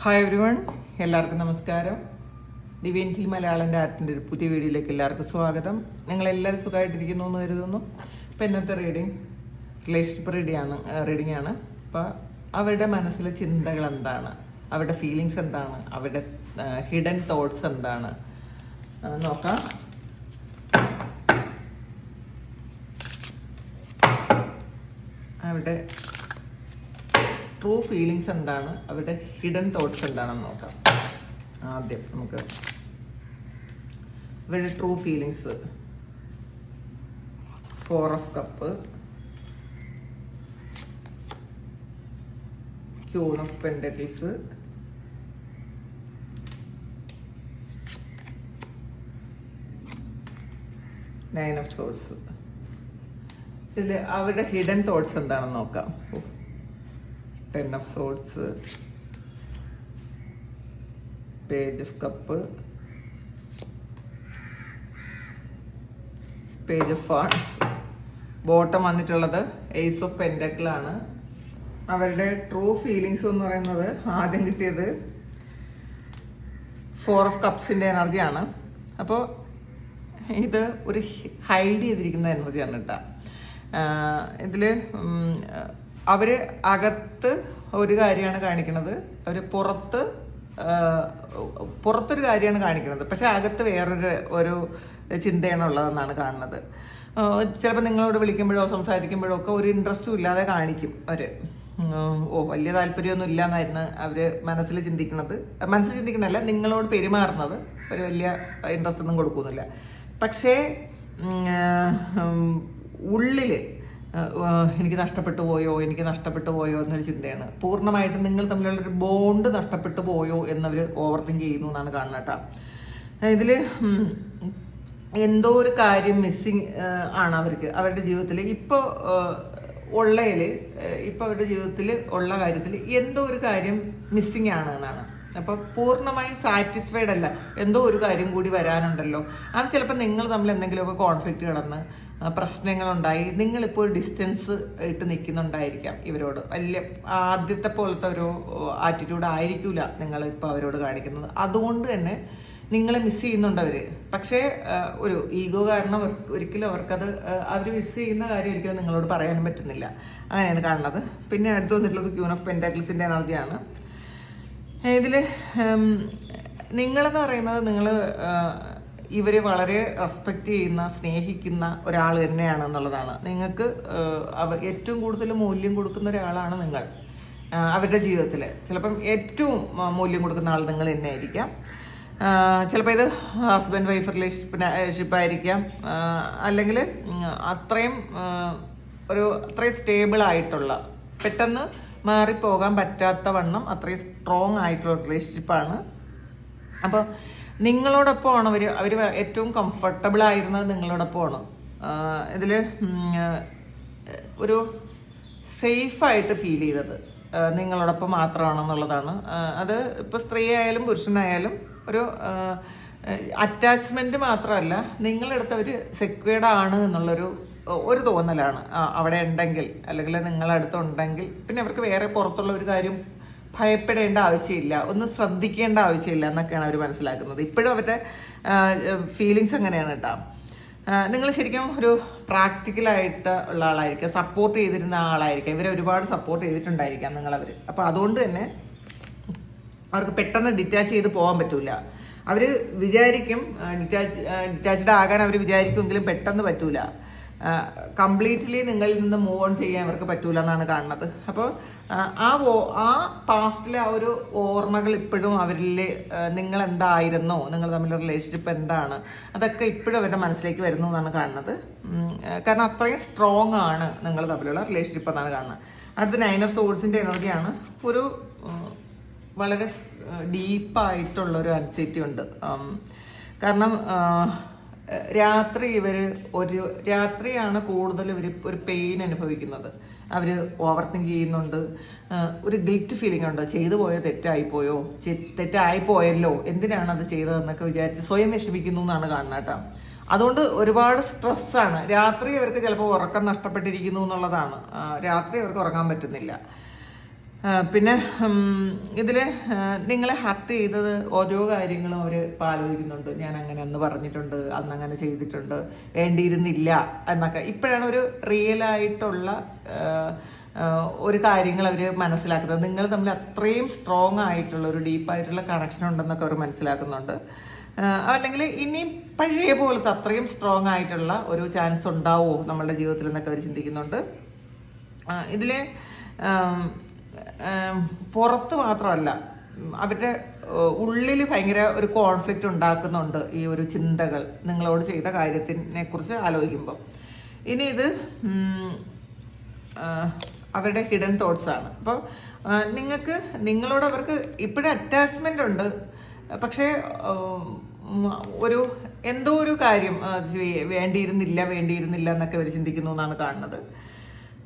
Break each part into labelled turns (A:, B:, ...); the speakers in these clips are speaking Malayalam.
A: ഹായ് എവരിവൺ, എല്ലാവർക്കും നമസ്കാരം. ഡിവൈൻ ഹിൽ മലയാളൻ്റെ ആർട്ടിൻ്റെ ഒരു പുതിയ വീഡിയോയിലേക്ക് എല്ലാവർക്കും സ്വാഗതം. നിങ്ങളെല്ലാവരും സുഖമായിട്ടിരിക്കുന്നു എന്ന് കരുതുന്നു. ഇപ്പം ഇന്നത്തെ റിലേഷൻഷിപ്പ് റീഡിംഗ് ആണ്. അപ്പോൾ അവരുടെ മനസ്സിലെ ചിന്തകൾ എന്താണ്, അവരുടെ ഫീലിങ്സ് എന്താണ്, അവരുടെ ഹിഡൻ തോട്ട്സ് എന്താണ് നോക്കാം. അവരുടെ ട്രൂ ഫീലിങ്സ് എന്താണ്, അവരുടെ ഹിഡൻ തോട്ട്സ് എന്താണെന്ന് നോക്കാം. ആദ്യം നമുക്ക് അവരുടെ true feelings. 4 of Cups, Queen of Pentacles, Nine of Swords. ഇതിൽ അവരുടെ ഹിഡൻ തോട്ട്സ് എന്താണെന്ന് നോക്കാം. 10 of Swords, Page of Cup, Page of Wands. Bottom വന്നിട്ടുള്ളത് Ace of Pentacle ആണ്. അവരുടെ ട്രൂ ഫീലിങ്സ് എന്ന് പറയുന്നത് ആദ്യം കിട്ടിയത് 4 of Cupsന്റെ എനർജിയാണ്. അപ്പോൾ ഇത് ഒരു ഹൈഡ് ചെയ്തിരിക്കുന്ന എനർജിയാണ് കേട്ടോ. ഇതില് അവര് അകത്ത് ഒരു കാര്യമാണ് കാണിക്കുന്നത്, അവര് പുറത്തൊരു കാര്യമാണ് കാണിക്കുന്നത്, പക്ഷെ അകത്ത് വേറൊരു ചിന്തയാണ് ഉള്ളതെന്നാണ് കാണുന്നത്. ചിലപ്പോൾ നിങ്ങളോട് വിളിക്കുമ്പോഴോ സംസാരിക്കുമ്പോഴോ ഒക്കെ ഒരു ഇൻട്രസ്റ്റും ഇല്ലാതെ കാണിക്കും അവര്. വലിയ താല്പര്യമൊന്നും ഇല്ല എന്നായിരുന്നു അവര് മനസ്സിൽ ചിന്തിക്കണല്ല, നിങ്ങളോട് പെരുമാറുന്നത് ഒരു വലിയ ഇൻട്രസ്റ്റ് ഒന്നും കൊടുക്കുന്നില്ല. പക്ഷേ ഉള്ളില് എനിക്ക് നഷ്ടപ്പെട്ടു പോയോ എന്നൊരു ചിന്തയാണ്. പൂർണ്ണമായിട്ടും നിങ്ങൾ തമ്മിലുള്ളൊരു ബോണ്ട് നഷ്ടപ്പെട്ടു പോയോ എന്നവർ ഓവർ തിങ്ക് ചെയ്യുന്നു എന്നാണ് കാണുന്നത് കേട്ടോ. ഇതിൽ എന്തോ ഒരു കാര്യം മിസ്സിങ് ആണ് അവർക്ക് അവരുടെ ജീവിതത്തിൽ. ഇപ്പോൾ അവരുടെ ജീവിതത്തിൽ ഉള്ള കാര്യത്തിൽ എന്തോ ഒരു കാര്യം മിസ്സിങ് ആണ് എന്നാണ്. അപ്പോൾ പൂർണ്ണമായും സാറ്റിസ്ഫൈഡ് അല്ല, എന്തോ ഒരു കാര്യം കൂടി വരാനുണ്ടല്ലോ. അത് ചിലപ്പോൾ നിങ്ങൾ തമ്മിൽ എന്തെങ്കിലുമൊക്കെ കോൺഫ്ലിക്റ്റ് കിടന്ന് പ്രശ്നങ്ങളുണ്ടായി നിങ്ങളിപ്പോൾ ഒരു ഡിസ്റ്റൻസ് ഇട്ട് നിൽക്കുന്നുണ്ടായിരിക്കാം ഇവരോട്. വലിയ ആദ്യത്തെ പോലത്തെ ഒരു ആറ്റിറ്റ്യൂഡ് ആയിരിക്കില്ല നിങ്ങൾ ഇപ്പോൾ അവരോട് കാണിക്കുന്നത്. അതുകൊണ്ട് തന്നെ നിങ്ങളെ മിസ് ചെയ്യുന്നുണ്ട് അവർ. പക്ഷേ ഒരു ഈഗോ കാരണം ഒരിക്കലും അവർക്കത് അവർ മിസ് ചെയ്യുന്ന കാര്യം ഒരിക്കലും നിങ്ങളോട് പറയാനും പറ്റുന്നില്ല. അങ്ങനെയാണ് കാണുന്നത്. പിന്നെ അടുത്ത് വന്നിട്ടുള്ളത് ക്യൂൻ ഓഫ് പെന്റാക്കിൾസിന്റെ എനർജിയാണ്. ഇതിൽ നിങ്ങളെന്ന് പറയുന്നത് ഇവര് വളരെ റെസ്പെക്റ്റ് ചെയ്യുന്ന സ്നേഹിക്കുന്ന ഒരാൾ തന്നെയാണ് എന്നുള്ളതാണ്. നിങ്ങൾക്ക് ഏറ്റവും കൂടുതൽ മൂല്യം കൊടുക്കുന്ന ഒരാളാണ് നിങ്ങൾ അവരുടെ ജീവിതത്തിൽ. ചിലപ്പം ഏറ്റവും മൂല്യം കൊടുക്കുന്ന ആൾ നിങ്ങൾ തന്നെ ആയിരിക്കാം. ചിലപ്പോൾ ഇത് ഹസ്ബൻഡ് വൈഫ് റിലേഷൻഷിപ്പ് ആയിരിക്കാം, അല്ലെങ്കിൽ അത്രയും സ്റ്റേബിൾ ആയിട്ടുള്ള, പെട്ടെന്ന് മാറിപ്പോകാൻ പറ്റാത്ത വണ്ണം അത്രയും സ്ട്രോങ് ആയിട്ടുള്ള റിലേഷൻഷിപ്പാണ്. അപ്പോൾ നിങ്ങളോടൊപ്പമാണ് അവർ ഏറ്റവും കംഫർട്ടബിൾ ആയിരുന്നത് നിങ്ങളോടൊപ്പമാണ്. ഇതിൽ ഒരു സേഫായിട്ട് ഫീൽ ചെയ്തത് നിങ്ങളോടൊപ്പം മാത്രമാണെന്നുള്ളതാണ്. അത് ഇപ്പോൾ സ്ത്രീ ആയാലും പുരുഷനായാലും ഒരു അറ്റാച്ച്മെന്റ് മാത്രമല്ല, നിങ്ങളെടുത്ത് അവർ സെക്വേർഡ് ആണ് എന്നുള്ളൊരു തോന്നലാണ് അവിടെ ഉണ്ടെങ്കിൽ, അല്ലെങ്കിൽ നിങ്ങളടുത്തുണ്ടെങ്കിൽ. പിന്നെ അവർക്ക് വേറെ പുറത്തുള്ള ഒരു കാര്യം ഭയപ്പെടേണ്ട ആവശ്യമില്ല, ഒന്നും ശ്രദ്ധിക്കേണ്ട ആവശ്യമില്ല എന്നൊക്കെയാണ് അവർ മനസ്സിലാക്കുന്നത്. ഇപ്പോഴും അവരുടെ ഫീലിങ്സ് അങ്ങനെയാണ് കേട്ടോ. നിങ്ങൾ ശരിക്കും ഒരു പ്രാക്ടിക്കലായിട്ട് ഉള്ള ആളായിരിക്കാം, സപ്പോർട്ട് ചെയ്തിരുന്ന ആളായിരിക്കാം, ഇവരെ ഒരുപാട് സപ്പോർട്ട് ചെയ്തിട്ടുണ്ടായിരിക്കാം നിങ്ങളവർ. അപ്പോൾ അതുകൊണ്ട് തന്നെ അവർക്ക് പെട്ടെന്ന് ഡിറ്റാച്ച് ചെയ്ത് പോകാൻ പറ്റൂല. അവർ വിചാരിക്കും ഡിറ്റാച്ച്ഡ് ആകാൻ അവർ വിചാരിക്കുമെങ്കിലും പെട്ടെന്ന് പറ്റൂല. കംപ്ലീറ്റ്ലി നിങ്ങളിൽ നിന്ന് മൂവ് ഓൺ ചെയ്യാൻ അവർക്ക് പറ്റൂല എന്നാണ് കാണുന്നത്. അപ്പോൾ ആ പാസ്റ്റിലെ ആ ഒരു ഓർമ്മകൾ ഇപ്പോഴും അവരിൽ, നിങ്ങൾ എന്തായിരുന്നോ, നിങ്ങൾ തമ്മിലുള്ള റിലേഷൻഷിപ്പ് എന്താണ്, അതൊക്കെ ഇപ്പോഴും അവരുടെ മനസ്സിലേക്ക് വരുന്നു എന്നാണ് കാണുന്നത്. കാരണം അത്രയും സ്ട്രോങ് ആണ് നിങ്ങൾ തമ്മിലുള്ള റിലേഷൻഷിപ്പ് എന്നാണ് കാണുന്നത്. അടുത്ത 9 of Swordsന്റെ എനർജിയാണ്. ഒരു വളരെ ഡീപ്പായിട്ടുള്ളൊരു അൻസൈറ്റി ഉണ്ട്. കാരണം രാത്രിയാണ് കൂടുതൽ ഇവർ ഒരു പെയിൻ അനുഭവിക്കുന്നത്. അവർ ഓവർ തിങ്ക് ചെയ്യുന്നുണ്ട്, ഒരു ഗിൽറ്റ് ഫീലിംഗ് ഉണ്ട്. ചെയ്തു പോയോ, തെറ്റായിപ്പോയല്ലോ, എന്തിനാണ് അത് ചെയ്തതെന്നൊക്കെ വിചാരിച്ച് സ്വയം വിഷമിക്കുന്നു എന്നാണ് കാണുന്നത് കേട്ടോ. അതുകൊണ്ട് ഒരുപാട് സ്ട്രെസ്സാണ്. രാത്രി അവർക്ക് ചിലപ്പോൾ ഉറക്കം നഷ്ടപ്പെട്ടിരിക്കുന്നു എന്നുള്ളതാണ്. രാത്രി അവർക്ക് ഉറങ്ങാൻ പറ്റുന്നില്ല. പിന്നെ ഇതിൽ നിങ്ങളെ ഹർട്ട് ചെയ്തത് ഓരോ കാര്യങ്ങളും അവർ ആലോചിക്കുന്നുണ്ട്. ഞാൻ അങ്ങനെ അന്ന് പറഞ്ഞിട്ടുണ്ട്, അന്ന് അങ്ങനെ ചെയ്തിട്ടുണ്ട്, വേണ്ടിയിരുന്നില്ല എന്നൊക്കെ. ഇപ്പോഴാണ് ഒരു റിയലായിട്ടുള്ള ഒരു കാര്യങ്ങൾ അവർ മനസ്സിലാക്കുന്നത്. നിങ്ങൾ തമ്മിൽ അത്രയും സ്ട്രോങ് ആയിട്ടുള്ള ഒരു ഡീപ്പായിട്ടുള്ള കണക്ഷൻ ഉണ്ടെന്നൊക്കെ അവർ മനസ്സിലാക്കുന്നുണ്ട്. അല്ലെങ്കിൽ ഇനി പഴയ പോലത്തെ അത്രയും സ്ട്രോങ് ആയിട്ടുള്ള ഒരു ചാൻസ് ഉണ്ടാവുമോ നമ്മളുടെ ജീവിതത്തിൽ എന്നൊക്കെ അവർ ചിന്തിക്കുന്നുണ്ട്. ഇതിൽ പുറത്ത് മാത്രമല്ല, അവരുടെ ഉള്ളിൽ ഭയങ്കര ഒരു കോൺഫ്ലിക്റ്റ് ഉണ്ടാക്കുന്നുണ്ട് ഈ ഒരു ചിന്തകൾ നിങ്ങളോട് ചെയ്ത കാര്യത്തിനെ കുറിച്ച് ആലോചിക്കുമ്പോൾ. ഇനി ഇത് അവരുടെ ഹിഡൻ തോട്ട്സ് ആണ്. അപ്പോൾ നിങ്ങൾക്ക് നിങ്ങളോട് അവർക്ക് ഇപ്പോഴും അറ്റാച്ച്മെൻ്റ് ഉണ്ട്, പക്ഷേ ഒരു എന്തോ ഒരു കാര്യം വേണ്ടിയിരുന്നില്ല എന്നൊക്കെ അവർ ചിന്തിക്കുന്നു എന്നാണ് കാണുന്നത്.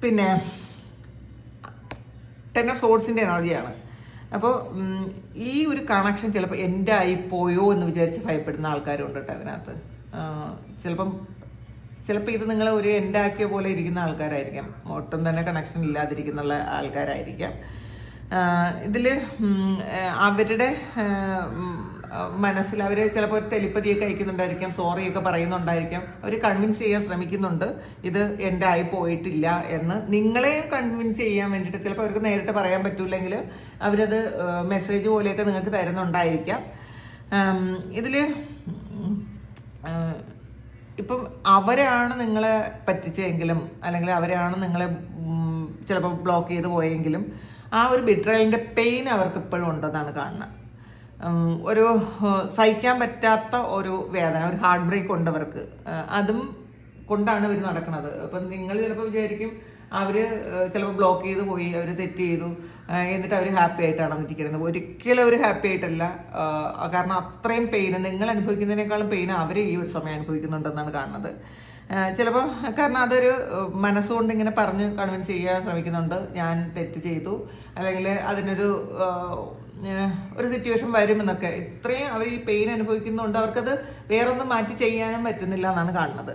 A: പിന്നെ 10 of Swordsന്റെ എനർജിയാണ്. അപ്പോൾ ഈ ഒരു കണക്ഷൻ ചിലപ്പോൾ എൻ്റെ ആയിപ്പോയോ എന്ന് വിചാരിച്ച് ഭയപ്പെടുന്ന ആൾക്കാരുണ്ട് കേട്ടോ അതിനകത്ത്. ചിലപ്പോൾ ഇത് നിങ്ങൾ ഒരു എൻ്റെ ആക്കിയ പോലെ ഇരിക്കുന്ന ആൾക്കാരായിരിക്കാം, ഒട്ടും തന്നെ കണക്ഷൻ ഇല്ലാതിരിക്കുന്ന ആൾക്കാരായിരിക്കാം. ഇതിൽ അവരുടെ മനസ്സിൽ അവർ ചിലപ്പോൾ ഒരു ടെലിപ്പതിയൊക്കെ അയക്കുന്നുണ്ടായിരിക്കാം, സോറിയൊക്കെ പറയുന്നുണ്ടായിരിക്കാം, അവർ കൺവിൻസ് ചെയ്യാൻ ശ്രമിക്കുന്നുണ്ട് ഇത് എൻ്റെ ആയി പോയിട്ടില്ല എന്ന്. നിങ്ങളെ കൺവിൻസ് ചെയ്യാൻ വേണ്ടിയിട്ട് ചിലപ്പോൾ അവർക്ക് നേരിട്ട് പറയാൻ പറ്റൂല്ലെങ്കിൽ അവരത് മെസ്സേജ് പോലെയൊക്കെ നിങ്ങൾക്ക് തരുന്നുണ്ടായിരിക്കാം. ഇതിൽ ഇപ്പം അവരാണ് നിങ്ങളെ പറ്റിച്ചെങ്കിലും അല്ലെങ്കിൽ അവരാണ് നിങ്ങളെ ചിലപ്പോൾ ബ്ലോക്ക് ചെയ്ത് പോയെങ്കിലും ആ ഒരു ബിട്രയലിൻ്റെ പെയിൻ അവർക്ക് ഇപ്പോഴും ഉണ്ടെന്നാണ് കാണുന്നത്. ഒരു സഹിക്കാൻ പറ്റാത്ത ഒരു വേദന, ഒരു ഹാർട്ട് ബ്രേക്ക് ഉണ്ട് അവർക്ക്. അതും കൊണ്ടാണ് ഇവർ നടക്കുന്നത്. അപ്പം നിങ്ങൾ ചിലപ്പോൾ വിചാരിക്കും അവർ ചിലപ്പോൾ ബ്ലോക്ക് ചെയ്ത് പോയി, അവർ തെറ്റ് ചെയ്തു, എന്നിട്ട് അവർ ഹാപ്പി ആയിട്ടാണ് ഇരിക്കുന്നത്. ഒരിക്കലും അവർ ഹാപ്പി ആയിട്ടല്ല. കാരണം അത്രയും പെയിൻ നിങ്ങൾ അനുഭവിക്കുന്നതിനേക്കാളും പെയിൻ അവർ ഈ ഒരു സമയം അനുഭവിക്കുന്നുണ്ടെന്നാണ് കാണുന്നത്. ചിലപ്പോൾ കാരണം അതൊരു മനസ്സുകൊണ്ട് ഇങ്ങനെ പറഞ്ഞ് കൺവിൻസ് ചെയ്യാൻ ശ്രമിക്കുന്നുണ്ട്, ഞാൻ തെറ്റ് ചെയ്തു, അല്ലെങ്കിൽ അതിനൊരു സിറ്റുവേഷൻ വരുമെന്നൊക്കെ. ഇത്രയും അവർ ഈ പെയിൻ അനുഭവിക്കുന്നുണ്ട്, അവർക്കത് വേറൊന്നും മാറ്റി ചെയ്യാനും പറ്റുന്നില്ല എന്നാണ് കാണുന്നത്.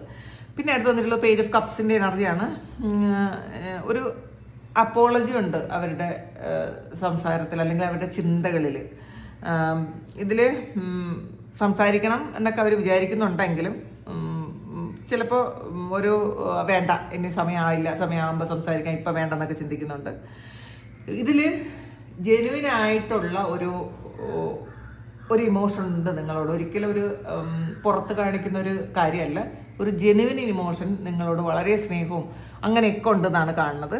A: പിന്നെ അടുത്ത് വന്നിട്ടുള്ള പേജ് ഓഫ് കപ്സിൻ്റെ എനർജിയാണ്. ഒരു അപ്പോളജി ഉണ്ട് അവരുടെ സംസാരത്തിൽ അല്ലെങ്കിൽ അവരുടെ ചിന്തകളിൽ. ഇതിൽ സംസാരിക്കണം എന്നൊക്കെ അവർ വിചാരിക്കുന്നുണ്ടെങ്കിലും ചിലപ്പോൾ ഒരു വേണ്ട, ഇനി സമയമാകുമ്പോൾ സംസാരിക്കാൻ, ഇപ്പം വേണ്ടെന്നൊക്കെ ചിന്തിക്കുന്നുണ്ട്. ഇതിൽ ജെനുവിനായിട്ടുള്ള ഒരു ഇമോഷൻ ഉണ്ട് നിങ്ങളോട്. ഒരിക്കലും ഒരു പുറത്ത് കാണിക്കുന്ന ഒരു കാര്യമല്ല, ഒരു ജെനുവിൻ ഇമോഷൻ നിങ്ങളോട് വളരെ സ്നേഹവും അങ്ങനെയൊക്കെ ഉണ്ടെന്നാണ് കാണുന്നത്.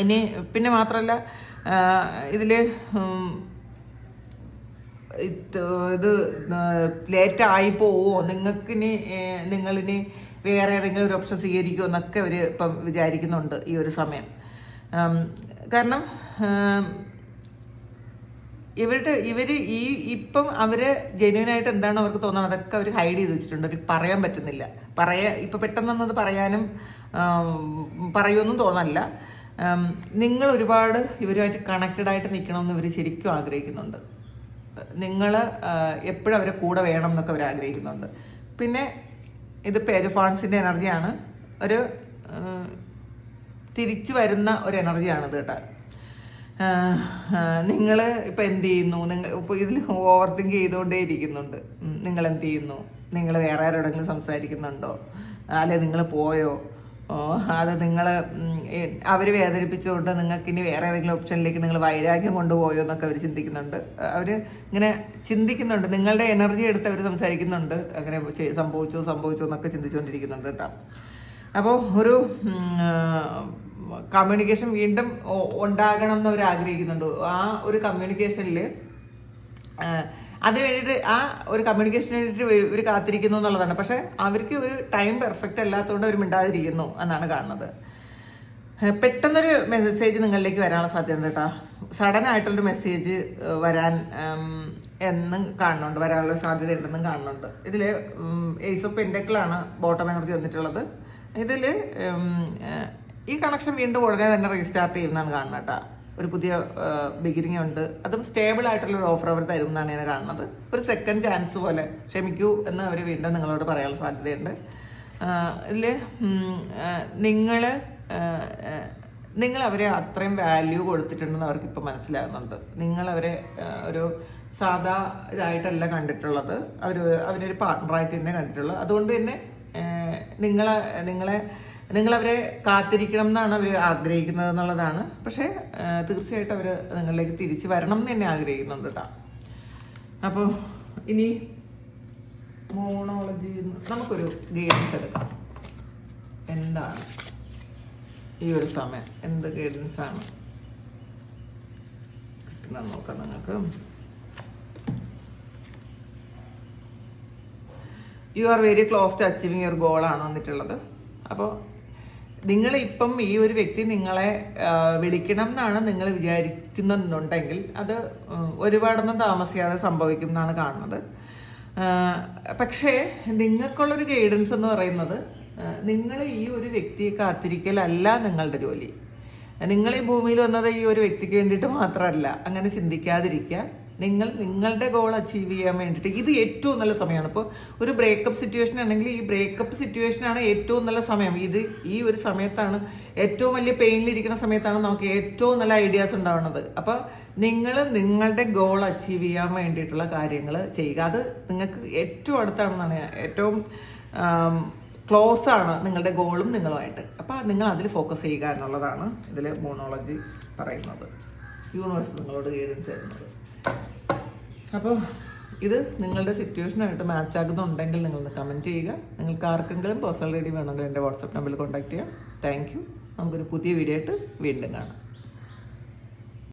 A: ഇനി പിന്നെ മാത്രമല്ല ഇതിൽ ഇത് ലേറ്റായി പോവോ, നിങ്ങളിനി വേറെ ഏതെങ്കിലും ഒരു ഓപ്ഷൻ സ്വീകരിക്കുമോ എന്നൊക്കെ അവർ ഇപ്പം വിചാരിക്കുന്നുണ്ട് ഈ ഒരു സമയം. കാരണം ഇപ്പം അവര് ജെന്യുവനായിട്ട് എന്താണ് അവർക്ക് തോന്നുന്നത് അതൊക്കെ അവർ ഹൈഡ് ചെയ്ത് വെച്ചിട്ടുണ്ട്. അവർക്ക് പറയാൻ പറ്റുന്നില്ല. ഇപ്പം പെട്ടെന്നൊന്നത് പറയാനും പറയുമെന്നും തോന്നല്ല. നിങ്ങൾ ഒരുപാട് ഇവരുമായിട്ട് കണക്റ്റഡ് ആയിട്ട് നിൽക്കണമെന്ന് ഇവർ ശരിക്കും ആഗ്രഹിക്കുന്നുണ്ട്. നിങ്ങൾ എപ്പോഴും അവരെ കൂടെ വേണം എന്നൊക്കെ അവർ ആഗ്രഹിക്കുന്നുണ്ട്. പിന്നെ ഇത് പേജ് ഓഫ് വാൻസിൻ്റെ എനർജിയാണ്. ഒരു തിരിച്ചു വരുന്ന ഒരു എനർജിയാണിത് കേട്ടോ. നിങ്ങൾ ഇപ്പം എന്ത് ചെയ്യുന്നു, ഇപ്പോൾ ഇതിൽ ഓവർ തിങ്ക് ചെയ്തുകൊണ്ടേ ഇരിക്കുന്നുണ്ട്. നിങ്ങൾ എന്ത് ചെയ്യുന്നു, നിങ്ങൾ വേറെ ആരോടെങ്കിലും സംസാരിക്കുന്നുണ്ടോ, അല്ലെ നിങ്ങൾ പോയോ, അത് നിങ്ങൾ അവർ വേദനിപ്പിച്ചുകൊണ്ട് നിങ്ങൾക്ക് ഇനി വേറെ ഏതെങ്കിലും ഓപ്ഷനിലേക്ക് നിങ്ങൾ വൈരാഗ്യം കൊണ്ടുപോയോ എന്നൊക്കെ അവർ ചിന്തിക്കുന്നുണ്ട്. അവർ ഇങ്ങനെ ചിന്തിക്കുന്നുണ്ട്, നിങ്ങളുടെ എനർജി എടുത്ത് അവർ സംസാരിക്കുന്നുണ്ട്. അങ്ങനെ സംഭവിച്ചു എന്നൊക്കെ ചിന്തിച്ചുകൊണ്ടിരിക്കുന്നുണ്ട് കേട്ടോ. അപ്പോൾ ഒരു കമ്മ്യൂണിക്കേഷൻ വീണ്ടും ഉണ്ടാകണം എന്ന് അവർ ആഗ്രഹിക്കുന്നുണ്ട്. ആ ഒരു കമ്മ്യൂണിക്കേഷനിൽ അതിന് വേണ്ടിയിട്ട് ആ ഒരു കമ്മ്യൂണിക്കേഷന് വേണ്ടിയിട്ട് ഇവർ കാത്തിരിക്കുന്നു എന്നുള്ളതാണ്. പക്ഷെ അവർക്ക് ഒരു ടൈം പെർഫെക്റ്റ് അല്ലാത്തതുകൊണ്ട് അവർ മിണ്ടാതിരിക്കുന്നു എന്നാണ് കാണുന്നത്. പെട്ടെന്നൊരു മെസ്സേജ് നിങ്ങളിലേക്ക് വരാനുള്ള സാധ്യത കേട്ടോ. സഡൻ ആയിട്ടുള്ളൊരു മെസ്സേജ് എന്നും കാണുന്നുണ്ട്, വരാനുള്ള സാധ്യത ഉണ്ടെന്നും കാണുന്നുണ്ട്. ഇതിൽ ഏസ് ഓഫ് പെന്റക്കിളാണ് ബോട്ടം എനർജി വന്നിട്ടുള്ളത്. ഇതിൽ ഈ കണക്ഷൻ വീണ്ടും ഉടനെ തന്നെ റീസ്റ്റാർട്ട് ചെയ്യുന്നതാണ് കാണുന്നത് കേട്ടോ. ഒരു പുതിയ ബിഗിനിങ് ഉണ്ട്, അതും സ്റ്റേബിൾ ആയിട്ടുള്ള ഒരു ഓഫർ അവർ തരും എന്നാണ് ഞാൻ കാണുന്നത്. ഒരു സെക്കൻഡ് ചാൻസ് പോലെ ക്ഷമിക്കൂ എന്ന് അവർ വീണ്ടും നിങ്ങളോട് പറയാനുള്ള സാധ്യതയുണ്ട്. ഇതിൽ നിങ്ങൾ അവരെ അത്രയും വാല്യൂ കൊടുത്തിട്ടുണ്ടെന്ന് അവർക്ക് ഇപ്പം മനസ്സിലാകുന്നുണ്ട്. നിങ്ങൾ അവരെ ഒരു സാധാ ഇതായിട്ടല്ല കണ്ടിട്ടുള്ളത്, അവരൊരു പാർട്ട്ണറായിട്ട് തന്നെ കണ്ടിട്ടുള്ളത്. അതുകൊണ്ട് തന്നെ നിങ്ങളവരെ കാത്തിരിക്കണം എന്നാണ് അവർ ആഗ്രഹിക്കുന്നത് എന്നുള്ളതാണ്. പക്ഷേ തീർച്ചയായിട്ടും അവർ നിങ്ങളിലേക്ക് തിരിച്ച് വരണം എന്ന് തന്നെ ആഗ്രഹിക്കുന്നുണ്ട് കേട്ടോ. അപ്പോൾ ഇനി മോണോളജി നമുക്കൊരു ഗൈഡൻസ് എടുക്കാം. എന്താണ് ഈ ഒരു സമയം, എന്ത് ഗൈഡൻസ് ആണ് കിട്ടുന്നത് നോക്കാം നിങ്ങൾക്ക്. You are very close to achieving your goal ആണ് വന്നിട്ടുള്ളത്. അപ്പോൾ നിങ്ങളിപ്പം ഈ ഒരു വ്യക്തി നിങ്ങളെ വിളിക്കണം എന്നാണ് നിങ്ങൾ വിചാരിക്കുന്നുണ്ടെങ്കിൽ അത് ഒരുപാടൊന്നും താമസിയാതെ സംഭവിക്കും എന്നാണ് കാണുന്നത്. പക്ഷേ നിങ്ങൾക്കുള്ളൊരു ഗൈഡൻസ് എന്ന് പറയുന്നത്, നിങ്ങൾ ഈ ഒരു വ്യക്തിയെ കാത്തിരിക്കലല്ല നിങ്ങളുടെ ജോലി. നിങ്ങൾ ഈ ഭൂമിയിൽ വന്നത് ഈ ഒരു വ്യക്തിക്ക് വേണ്ടിയിട്ട് മാത്രമല്ല. അങ്ങനെ ചിന്തിക്കാതിരിക്കുക. നിങ്ങളുടെ ഗോൾ അച്ചീവ് ചെയ്യാൻ വേണ്ടിയിട്ട് ഇത് ഏറ്റവും നല്ല സമയമാണ്. ഇപ്പോൾ ഒരു ബ്രേക്കപ്പ് സിറ്റുവേഷൻ ആണെങ്കിൽ ഈ ബ്രേക്കപ്പ് സിറ്റുവേഷനാണ് ഏറ്റവും നല്ല സമയം. ഈ ഒരു സമയത്താണ്, ഏറ്റവും വലിയ പെയിനിലിരിക്കുന്ന സമയത്താണ് നമുക്ക് ഏറ്റവും നല്ല ഐഡിയാസ് ഉണ്ടാവുന്നത്. അപ്പോൾ നിങ്ങൾ നിങ്ങളുടെ ഗോൾ അച്ചീവ് ചെയ്യാൻ വേണ്ടിയിട്ടുള്ള കാര്യങ്ങൾ ചെയ്യുക. അത് നിങ്ങൾക്ക് ഏറ്റവും അടുത്താണെന്നാണ്, ഏറ്റവും ക്ലോസ് ആണ് നിങ്ങളുടെ ഗോളും നിങ്ങളുമായിട്ട്. അപ്പോൾ നിങ്ങൾ അതിൽ ഫോക്കസ് ചെയ്യുക എന്നുള്ളതാണ് ഇതിൽ മോണോളജി പറയുന്നത്, യൂണിവേഴ്സ് നിങ്ങളോട് ഗൈഡൻസ് തരുന്നത്. അപ്പോൾ ഇത് നിങ്ങളുടെ സിറ്റുവേഷനായിട്ട് മാച്ച് ആകുന്നുണ്ടെങ്കിൽ നിങ്ങളൊന്ന് കമൻറ്റ് ചെയ്യുക. നിങ്ങൾക്ക് ആർക്കെങ്കിലും പേഴ്സണൽ റീഡിംഗ് വേണമെങ്കിൽ എൻ്റെ വാട്സാപ്പ് നമ്പറിൽ കോൺടാക്ട് ചെയ്യാം. Thank you. നമുക്കൊരു പുതിയ വീഡിയോ ആയിട്ട് വീണ്ടും കാണാം.